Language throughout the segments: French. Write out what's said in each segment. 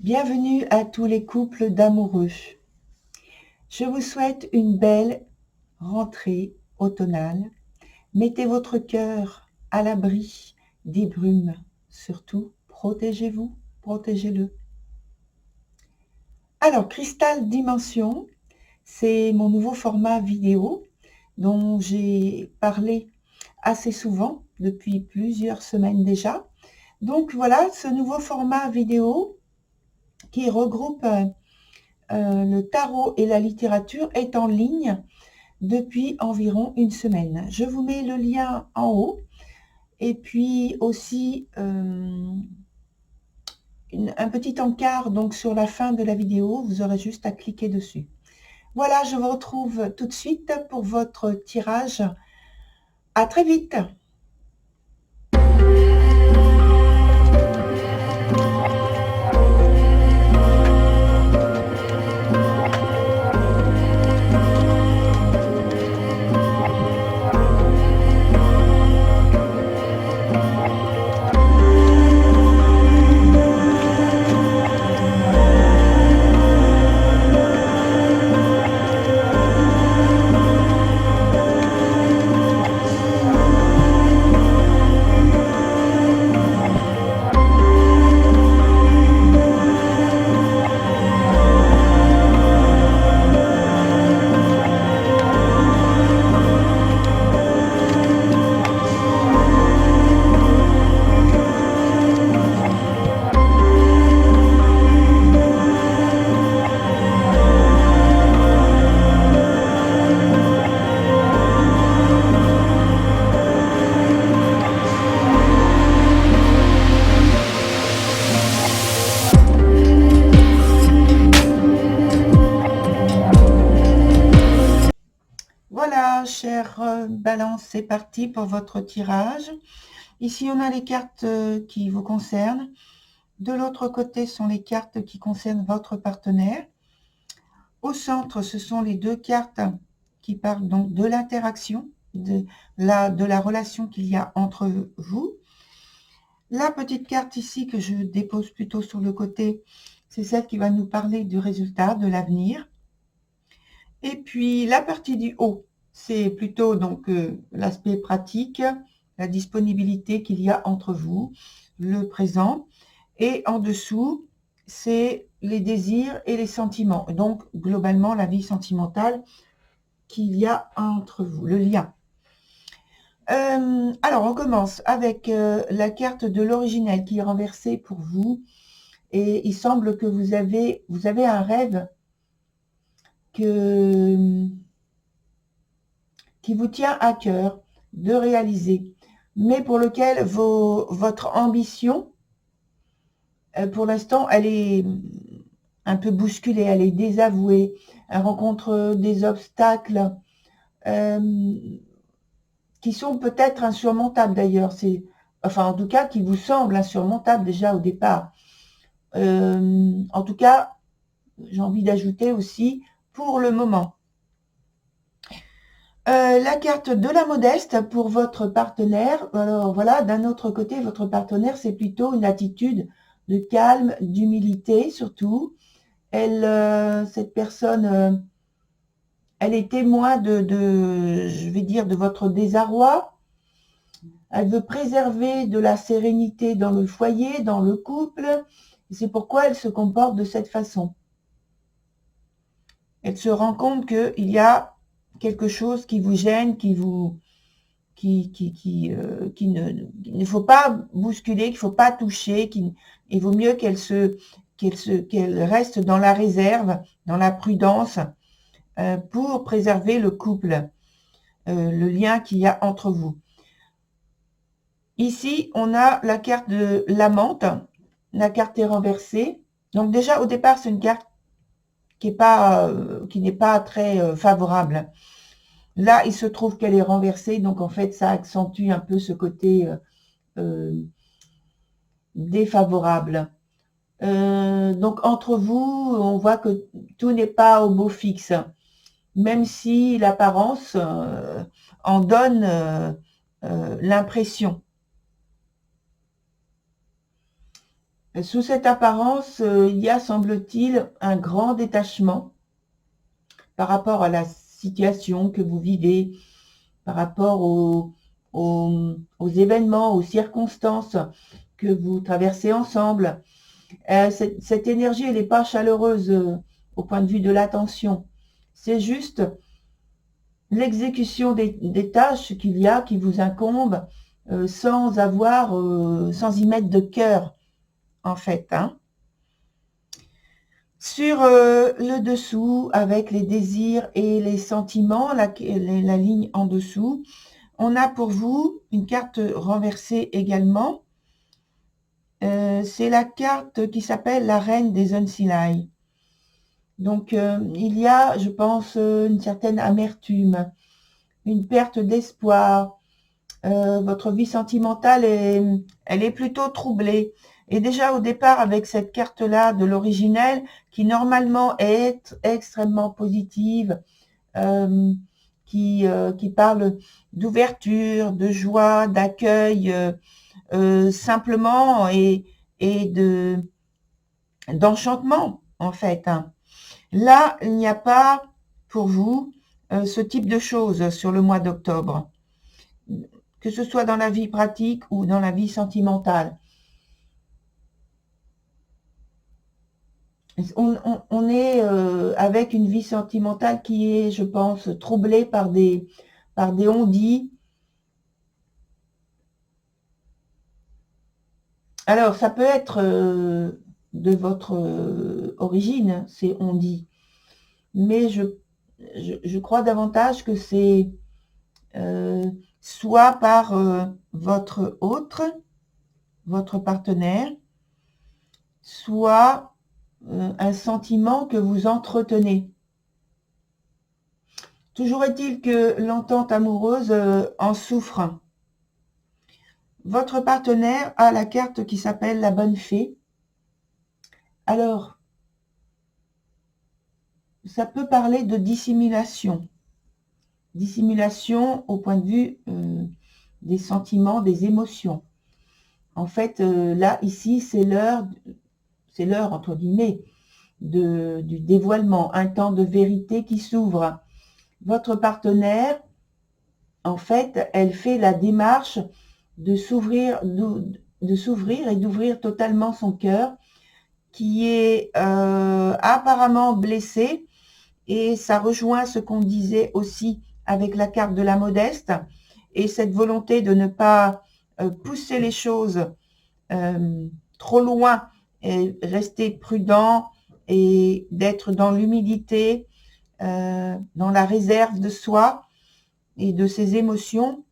Bienvenue à tous les couples d'amoureux. Je vous souhaite une belle rentrée automnale. Mettez votre cœur à l'abri des brumes. Surtout, protégez-vous, protégez-le. Alors, Cristal Dimension, c'est mon nouveau format vidéo dont j'ai parlé assez souvent depuis plusieurs semaines déjà. Donc voilà, ce nouveau format vidéo qui regroupe le tarot et la littérature est en ligne depuis environ une semaine. Je vous mets le lien en haut et puis aussi un petit encart donc sur la fin de la vidéo. Vous aurez juste à cliquer dessus. Voilà, je vous retrouve tout de suite pour votre tirage. À très vite. Voilà, chère Balance, c'est parti pour votre tirage. Ici, on a les cartes qui vous concernent. De l'autre côté sont les cartes qui concernent votre partenaire. Au centre, ce sont les deux cartes qui parlent donc de l'interaction, de la relation qu'il y a entre vous. La petite carte ici que je dépose plutôt sur le côté, c'est celle qui va nous parler du résultat, de l'avenir. Et puis la partie du haut, c'est plutôt donc l'aspect pratique, la disponibilité qu'il y a entre vous, le présent. Et en dessous, c'est les désirs et les sentiments. Donc, globalement, la vie sentimentale qu'il y a entre vous, le lien. Alors, on commence avec la carte de l'originel qui est renversée pour vous. Et il semble que vous avez un rêve qui vous tient à cœur de réaliser, mais pour lequel votre ambition, pour l'instant, elle est un peu bousculée, elle est désavouée, elle rencontre des obstacles qui sont peut-être insurmontables d'ailleurs, enfin en tout cas qui vous semblent insurmontables déjà au départ. En tout cas, j'ai envie d'ajouter aussi pour le moment. La carte de la modeste pour votre partenaire. Alors voilà, d'un autre côté, votre partenaire, c'est plutôt une attitude de calme, d'humilité surtout. Cette personne, elle est témoin je vais dire, de votre désarroi. Elle veut préserver de la sérénité dans le foyer, dans le couple. C'est pourquoi elle se comporte de cette façon. Elle se rend compte qu'il y a quelque chose qui vous gêne, qu'il ne faut pas bousculer, qu'il ne faut pas toucher, il vaut mieux qu'elle reste dans la réserve, dans la prudence, pour préserver le couple, le lien qu'il y a entre vous. Ici, on a la carte de l'amante, la carte est renversée. Donc déjà, au départ, c'est une carte qui n'est pas très favorable. Là, il se trouve qu'elle est renversée, donc en fait, ça accentue un peu ce côté défavorable. Donc, entre vous, on voit que tout n'est pas au beau fixe, même si l'apparence en donne l'impression. Sous cette apparence, il y a, semble-t-il, un grand détachement par rapport à la situation que vous vivez, par rapport aux événements, aux circonstances que vous traversez ensemble. Cette énergie, elle n'est pas chaleureuse au point de vue de l'attention. C'est juste l'exécution des tâches qu'il y a, qui vous incombent, sans sans y mettre de cœur, en fait. Hein. Sur le dessous, avec les désirs et les sentiments, la ligne en dessous, on a pour vous une carte renversée également. C'est la carte qui s'appelle la Reine des Unsilai. Donc, il y a, je pense, une certaine amertume, une perte d'espoir. Votre vie sentimentale, elle est plutôt troublée. Et déjà au départ, avec cette carte-là de l'originel, qui normalement est extrêmement positive, qui parle d'ouverture, de joie, d'accueil, simplement, et d'enchantement, en fait. Hein. Là, il n'y a pas pour vous ce type de choses sur le mois d'octobre, que ce soit dans la vie pratique ou dans la vie sentimentale. On est avec une vie sentimentale qui est, je pense, troublée par des on-dit. Alors, ça peut être de votre origine, ces on-dit, mais je crois davantage que c'est soit par votre autre, votre partenaire, soit un sentiment que vous entretenez. Toujours est-il que l'entente amoureuse en souffre. Votre partenaire a la carte qui s'appelle la bonne fée. Alors, ça peut parler de dissimulation. Dissimulation au point de vue des sentiments, des émotions. En fait, là, ici, c'est l'heure, entre guillemets, du dévoilement, un temps de vérité qui s'ouvre. Votre partenaire, en fait, elle fait la démarche de s'ouvrir et d'ouvrir totalement son cœur, qui est apparemment blessé, et ça rejoint ce qu'on disait aussi avec la carte de la modeste, et cette volonté de ne pas pousser les choses trop loin, et rester prudent, et d'être dans l'humilité, dans la réserve de soi et de ses émotions.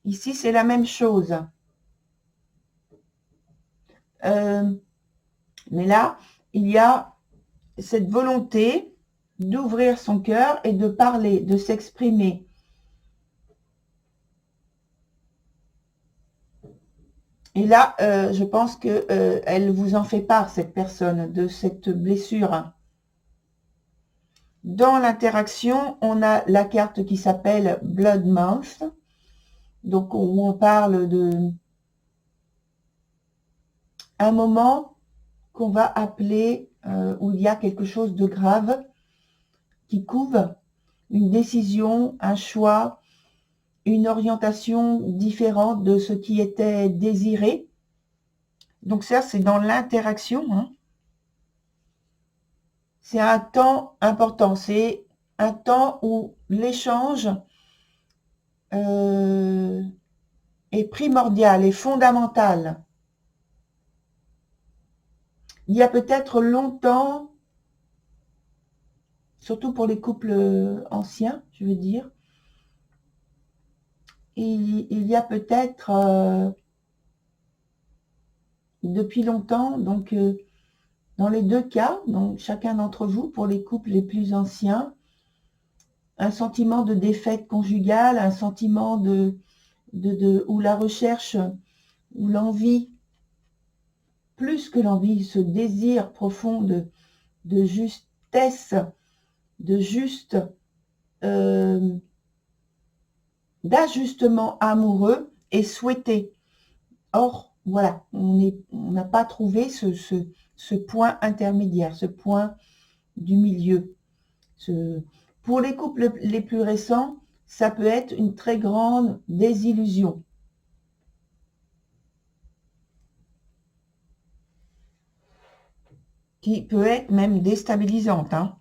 Ici, c'est la même chose. Mais là, il y a cette volonté d'ouvrir son cœur et de parler, de s'exprimer. Et là, je pense qu'elle vous en fait part, cette personne, de cette blessure. Dans l'interaction, on a la carte qui s'appelle Blood Month, donc où on parle de un moment qu'on va appeler, où il y a quelque chose de grave qui couve, une décision, un choix, une orientation différente de ce qui était désiré. Donc ça, c'est dans l'interaction. Hein. C'est un temps important, c'est un temps où l'échange est primordial et fondamental. Il y a peut-être longtemps, surtout pour les couples anciens, je veux dire, il y a peut-être depuis longtemps, donc dans les deux cas, donc chacun d'entre vous, pour les couples les plus anciens, un sentiment de défaite conjugale, un sentiment où la recherche, où l'envie, plus que l'envie, ce désir profond de justesse, de juste d'ajustement amoureux est souhaité. Or, voilà, on n'a pas trouvé ce point intermédiaire, ce point du milieu. Pour les couples les plus récents, ça peut être une très grande désillusion. Qui peut être même déstabilisante, hein.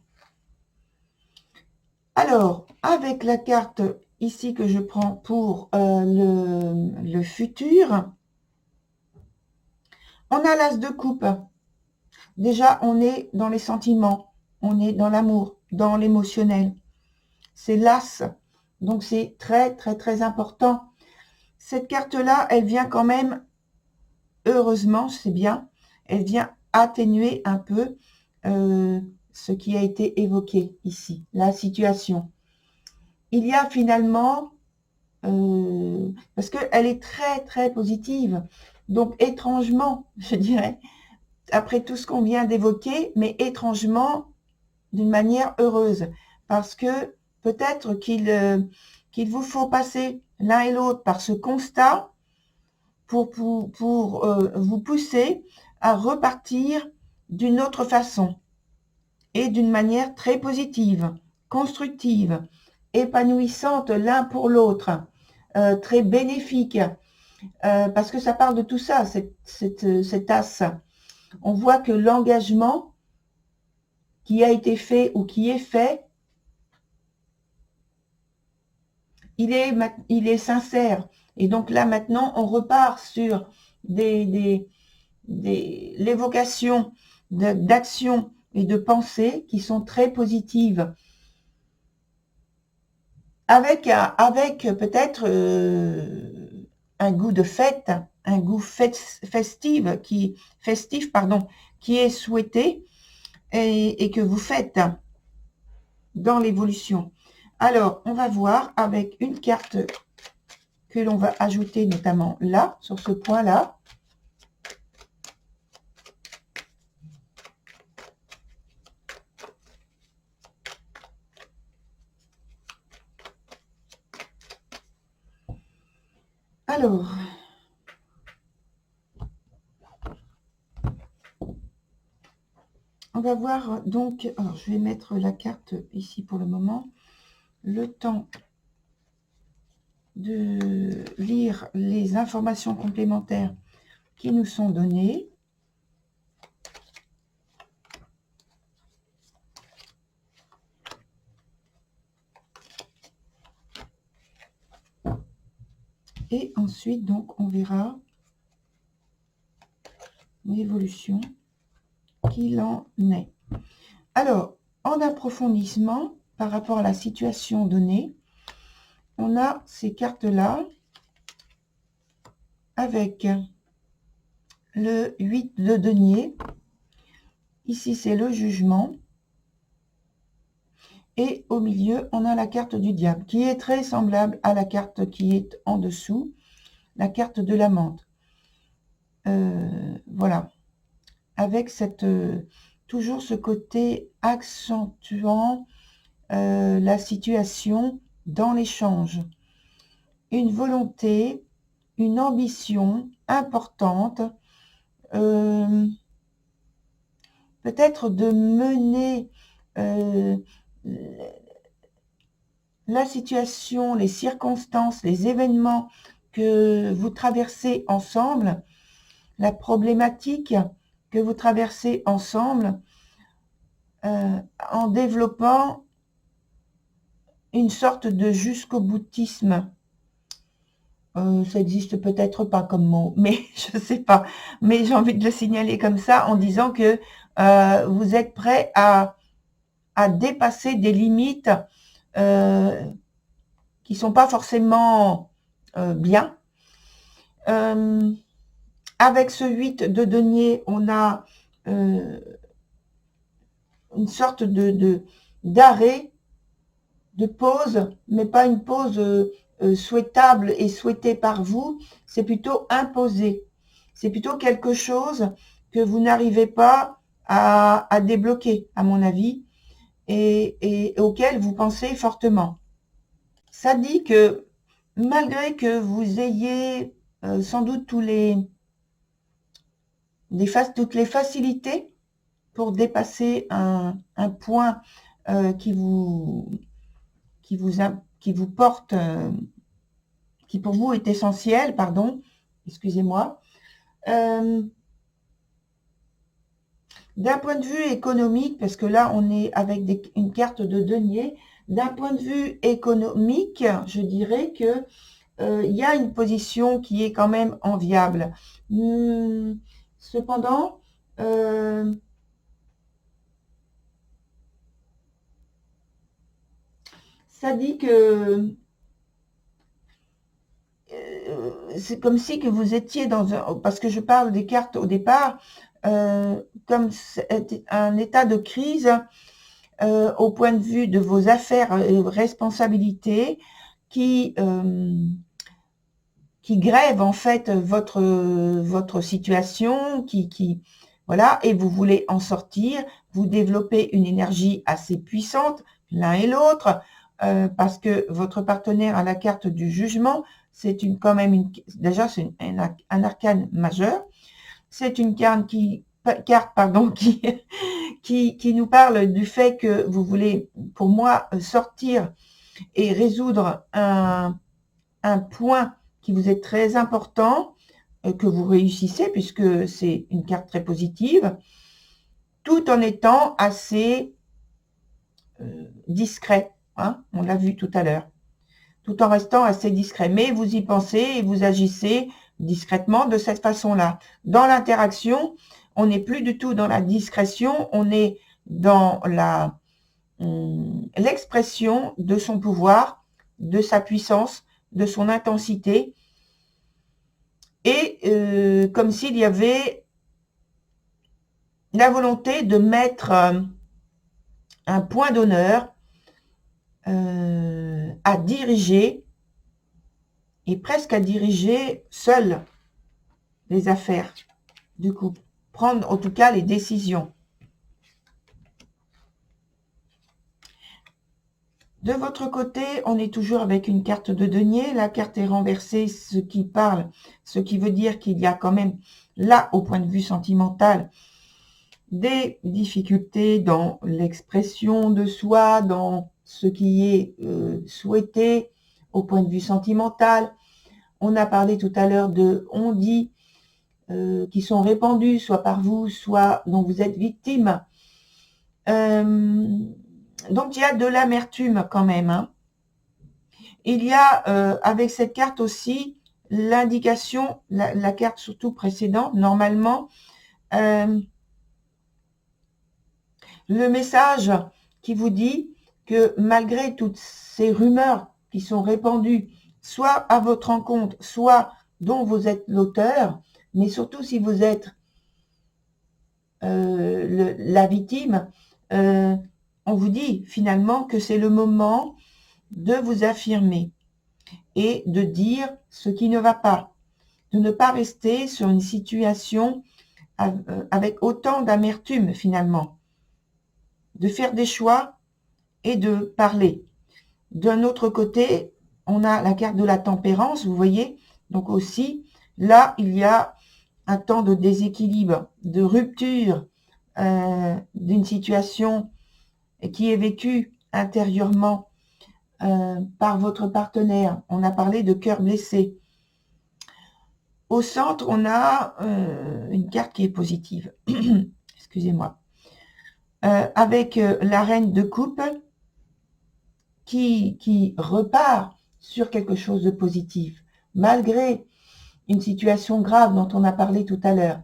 Alors, avec la carte ici que je prends pour le futur, on a l'as de coupe. Déjà, on est dans les sentiments, on est dans l'amour, dans l'émotionnel. C'est l'as, donc c'est très, très, très important. Cette carte-là, elle vient quand même, heureusement, c'est bien, elle vient atténuer un peu ce qui a été évoqué ici, la situation. Il y a finalement, parce qu'elle est très, très positive, donc étrangement, je dirais, après tout ce qu'on vient d'évoquer, mais étrangement, d'une manière heureuse, parce que peut-être qu'il vous faut passer l'un et l'autre par ce constat pour vous pousser à repartir d'une autre façon et d'une manière très positive, constructive, épanouissante l'un pour l'autre, très bénéfique, parce que ça parle de tout ça, cet as. On voit que l'engagement qui a été fait ou qui est fait, il est sincère. Et donc là, maintenant, on repart sur l'évocation d'actions et de pensées qui sont très positives. Avec peut-être un goût de fête, un goût festif, qui est souhaité et que vous faites dans l'évolution. Alors, on va voir avec une carte que l'on va ajouter notamment là, sur ce point-là. Alors, on va voir donc, alors je vais mettre la carte ici pour le moment, le temps de lire les informations complémentaires qui nous sont données. Et ensuite, donc, on verra l'évolution qu'il en est. Alors, en approfondissement, par rapport à la situation donnée, on a ces cartes-là avec le 8 de denier. Ici, c'est le jugement. Et au milieu, on a la carte du diable, qui est très semblable à la carte qui est en dessous, la carte de la menthe. Voilà. Avec toujours ce côté accentuant la situation dans l'échange. Une volonté, une ambition importante, peut-être de mener la situation, les circonstances, les événements que vous traversez ensemble, la problématique que vous traversez ensemble, en développant une sorte de jusqu'au boutisme. Ça existe peut-être pas comme mot, mais je sais pas. Mais j'ai envie de le signaler comme ça en disant que vous êtes prêt à dépasser des limites qui sont pas forcément bien. Avec ce 8 de denier, on a une sorte d'arrêt, de pause, mais pas une pause souhaitable et souhaitée par vous, c'est plutôt imposé. C'est plutôt quelque chose que vous n'arrivez pas à débloquer, à mon avis, et auquel vous pensez fortement. Ça dit que malgré que vous ayez sans doute tous les toutes les facilités pour dépasser un point qui vous porte, qui pour vous est essentiel, pardon, excusez-moi. D'un point de vue économique, parce que là on est avec une carte de denier, d'un point de vue économique, je dirais que il y a une position qui est quand même enviable. Cependant, ça dit que c'est comme si que vous étiez dans un... Parce que je parle des cartes au départ, comme un état de crise au point de vue de vos affaires et responsabilités qui grève en fait votre situation, voilà, et vous voulez en sortir, vous développez une énergie assez puissante, l'un et l'autre, parce que votre partenaire a la carte du jugement, c'est déjà c'est un arcane majeur, c'est une carte qui nous parle du fait que vous voulez, pour moi, sortir et résoudre un point qui vous est très important, que vous réussissez, puisque c'est une carte très positive, tout en étant assez discret. Hein, on l'a vu tout à l'heure. Tout en restant assez discret. Mais vous y pensez et vous agissez discrètement de cette façon-là. Dans l'interaction, on n'est plus du tout dans la discrétion, on est dans l'expression de son pouvoir, de sa puissance, de son intensité, et comme s'il y avait la volonté de mettre un point d'honneur à diriger, et presque à diriger seul les affaires du couple, prendre en tout cas les décisions. De votre côté, on est toujours avec une carte de denier. La carte est renversée, ce qui veut dire qu'il y a quand même, là, au point de vue sentimental, des difficultés dans l'expression de soi, dans ce qui est souhaité au point de vue sentimental. On a parlé tout à l'heure de on-dit qui sont répandus, soit par vous, soit dont vous êtes victime. Donc, il y a de l'amertume quand même. Hein. Il y a, avec cette carte aussi, l'indication, la carte surtout précédente, normalement, le message qui vous dit que malgré toutes ces rumeurs qui sont répandues, soit à votre encontre, soit dont vous êtes l'auteur, mais surtout si vous êtes la victime, on vous dit finalement que c'est le moment de vous affirmer et de dire ce qui ne va pas, de ne pas rester sur une situation avec autant d'amertume finalement, de faire des choix et de parler. D'un autre côté, on a la carte de la tempérance, vous voyez, donc aussi, là, il y a un temps de déséquilibre, de rupture d'une situation qui est vécue intérieurement par votre partenaire. On a parlé de cœur blessé. Au centre, on a une carte qui est positive. Excusez-moi. Avec la reine de coupe qui repart sur quelque chose de positif, malgré une situation grave dont on a parlé tout à l'heure.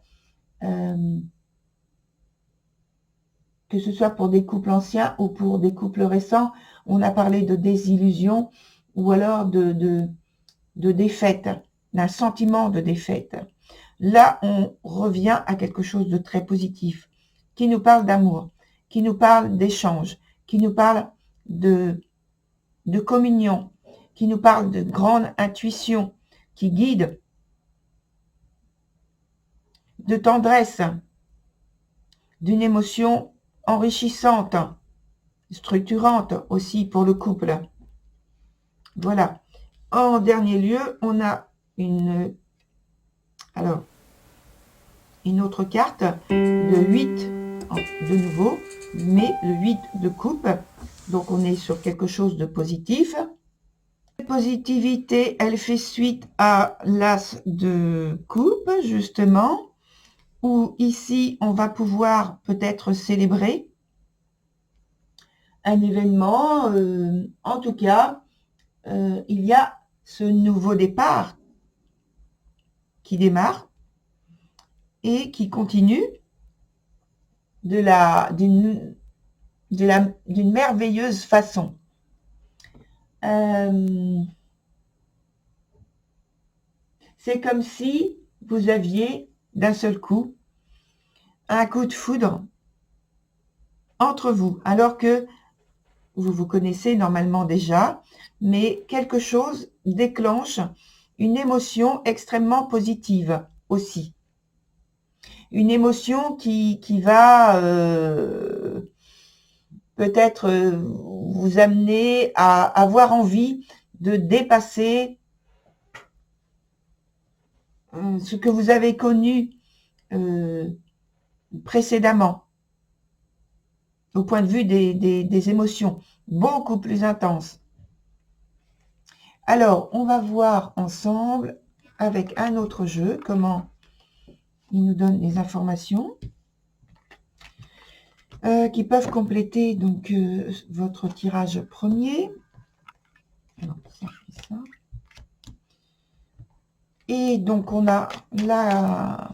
Que ce soit pour des couples anciens ou pour des couples récents, on a parlé de désillusion ou alors de défaite, d'un sentiment de défaite. Là, on revient à quelque chose de très positif, qui nous parle d'amour, qui nous parle d'échange, qui nous parle de communion, qui nous parle de grande intuition, qui guide, de tendresse, d'une émotion enrichissante, structurante aussi pour le couple. Voilà. En dernier lieu, on a une... Alors, une autre carte, le 8 de nouveau, mais le 8 de coupe. Donc on est sur quelque chose de positif. Cette positivité, elle fait suite à l'as de coupe, justement, où ici on va pouvoir peut-être célébrer un événement. En tout cas, il y a ce nouveau départ qui démarre et qui continue d'une merveilleuse façon. C'est comme si vous aviez d'un seul coup un coup de foudre entre vous, alors que vous vous connaissez normalement déjà, mais quelque chose déclenche une émotion extrêmement positive aussi. Une émotion qui va peut-être vous amener à avoir envie de dépasser ce que vous avez connu précédemment, au point de vue des émotions, beaucoup plus intenses. Alors, on va voir ensemble, avec un autre jeu, comment il nous donne les informations qui peuvent compléter donc votre tirage premier. Alors, ça. Et donc, on a la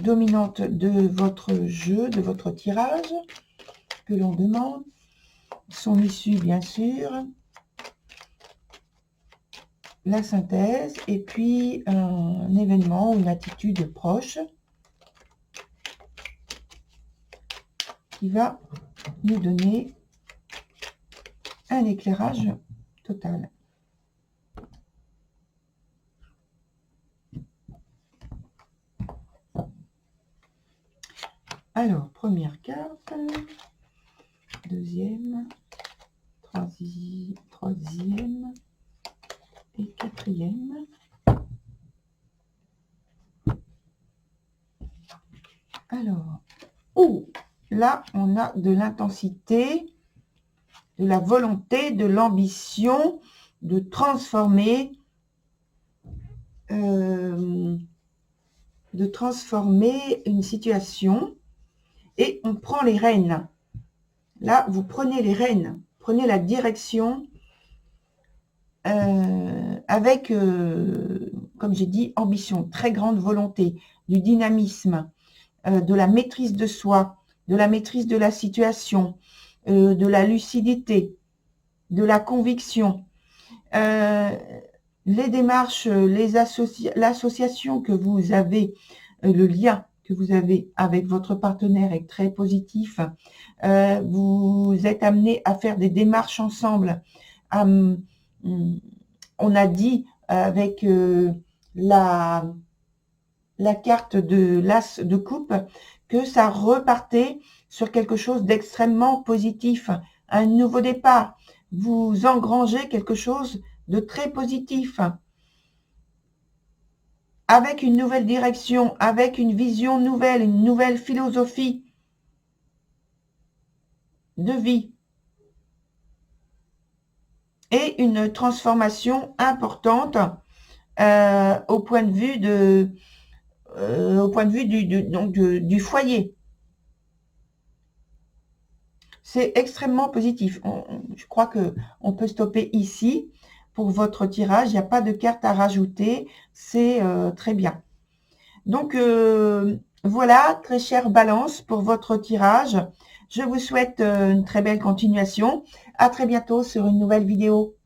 dominante de votre jeu, de votre tirage, que l'on demande. Son issue, bien sûr. La synthèse. Et puis, un événement ou une attitude proche qui va nous donner un éclairage total. Alors, première carte, deuxième, troisième et quatrième. Alors, là, on a de l'intensité, de la volonté, de l'ambition de transformer une situation, et on prend les rênes. Là, vous prenez les rênes, prenez la direction avec, comme j'ai dit, ambition, très grande volonté, du dynamisme, de la maîtrise de soi, de la maîtrise de la situation, de la lucidité, de la conviction. Les démarches, l'association que vous avez, le lien que vous avez avec votre partenaire est très positif. Vous êtes amené à faire des démarches ensemble. On a dit avec la carte de l'as de coupe que ça repartait sur quelque chose d'extrêmement positif, un nouveau départ. Vous engrangez quelque chose de très positif, avec une nouvelle direction, avec une vision nouvelle, une nouvelle philosophie de vie et une transformation importante au point de vue du foyer. C'est extrêmement positif. Je crois qu'on peut stopper ici pour votre tirage. Il n'y a pas de carte à rajouter. C'est très bien. Donc, voilà, très chère Balance, pour votre tirage. Je vous souhaite une très belle continuation. À très bientôt sur une nouvelle vidéo.